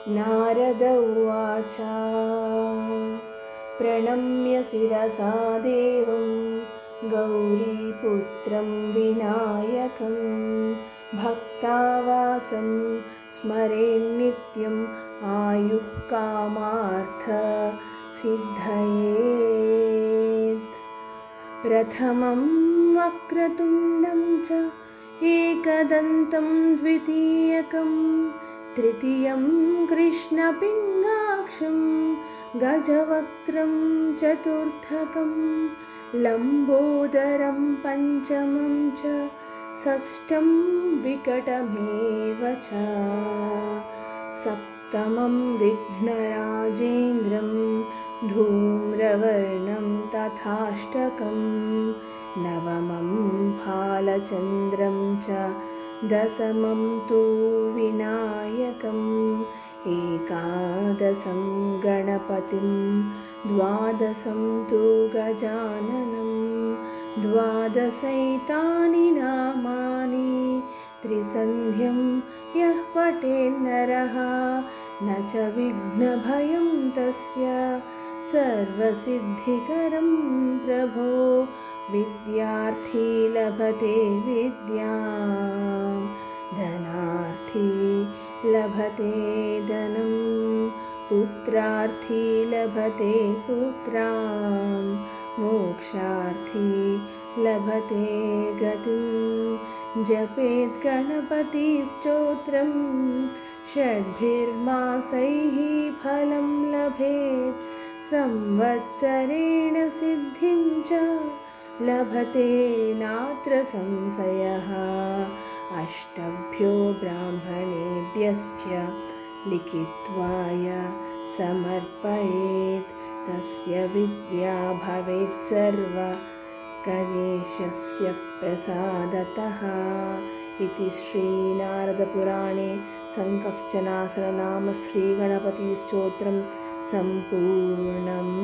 नारद उवाच प्रणम्य शिरसा देवं गौरीपुत्रं विनायकं भक्तावासं स्मरेन्नित्यम् आयुः कामार्थसिद्धयेत्। प्रथमं वक्रतुण्डं च एकदन्तं द्वितीयकं तृतीयं कृष्णपिङ्गाक्षं गजवक्त्रं चतुर्थकं लम्बोदरं पञ्चमं च षष्ठं विकटमेव च सप्तमं विघ्नराजेन्द्रं धूम्रवर्णं तथाष्टकं नवमं फालचन्द्रं च दशमं तु विनायकम् एकादशं गणपतिं द्वादशं तु गजाननं द्वादशैतानि नामानि त्रिसन्ध्यं यः पठेन्नरः न च विघ्नभयं तस्य सर्वसिद्धिकरं प्रभो विद्यार्थी लभते विद्यां धनार्थी लभते धनं पुत्रार्थी लभते पुत्रां मोक्षार्थी लभते गतिं जपेत् गणपतिस्तोत्रं षड्भिर्मासैः फलं लभेत् संवत्सरेण सिद्धिं च लभते नात्र संशयः अष्टभ्यो ब्राह्मणेभ्यश्च लिखित्वाय समर्पयेत् तस्य विद्या भवेत् सर्वगणेशस्य प्रसादतः इति श्रीनारदपुराणे संकश्चनासननाम श्रीगणपतिस्तोत्रं सम्पूर्णम्।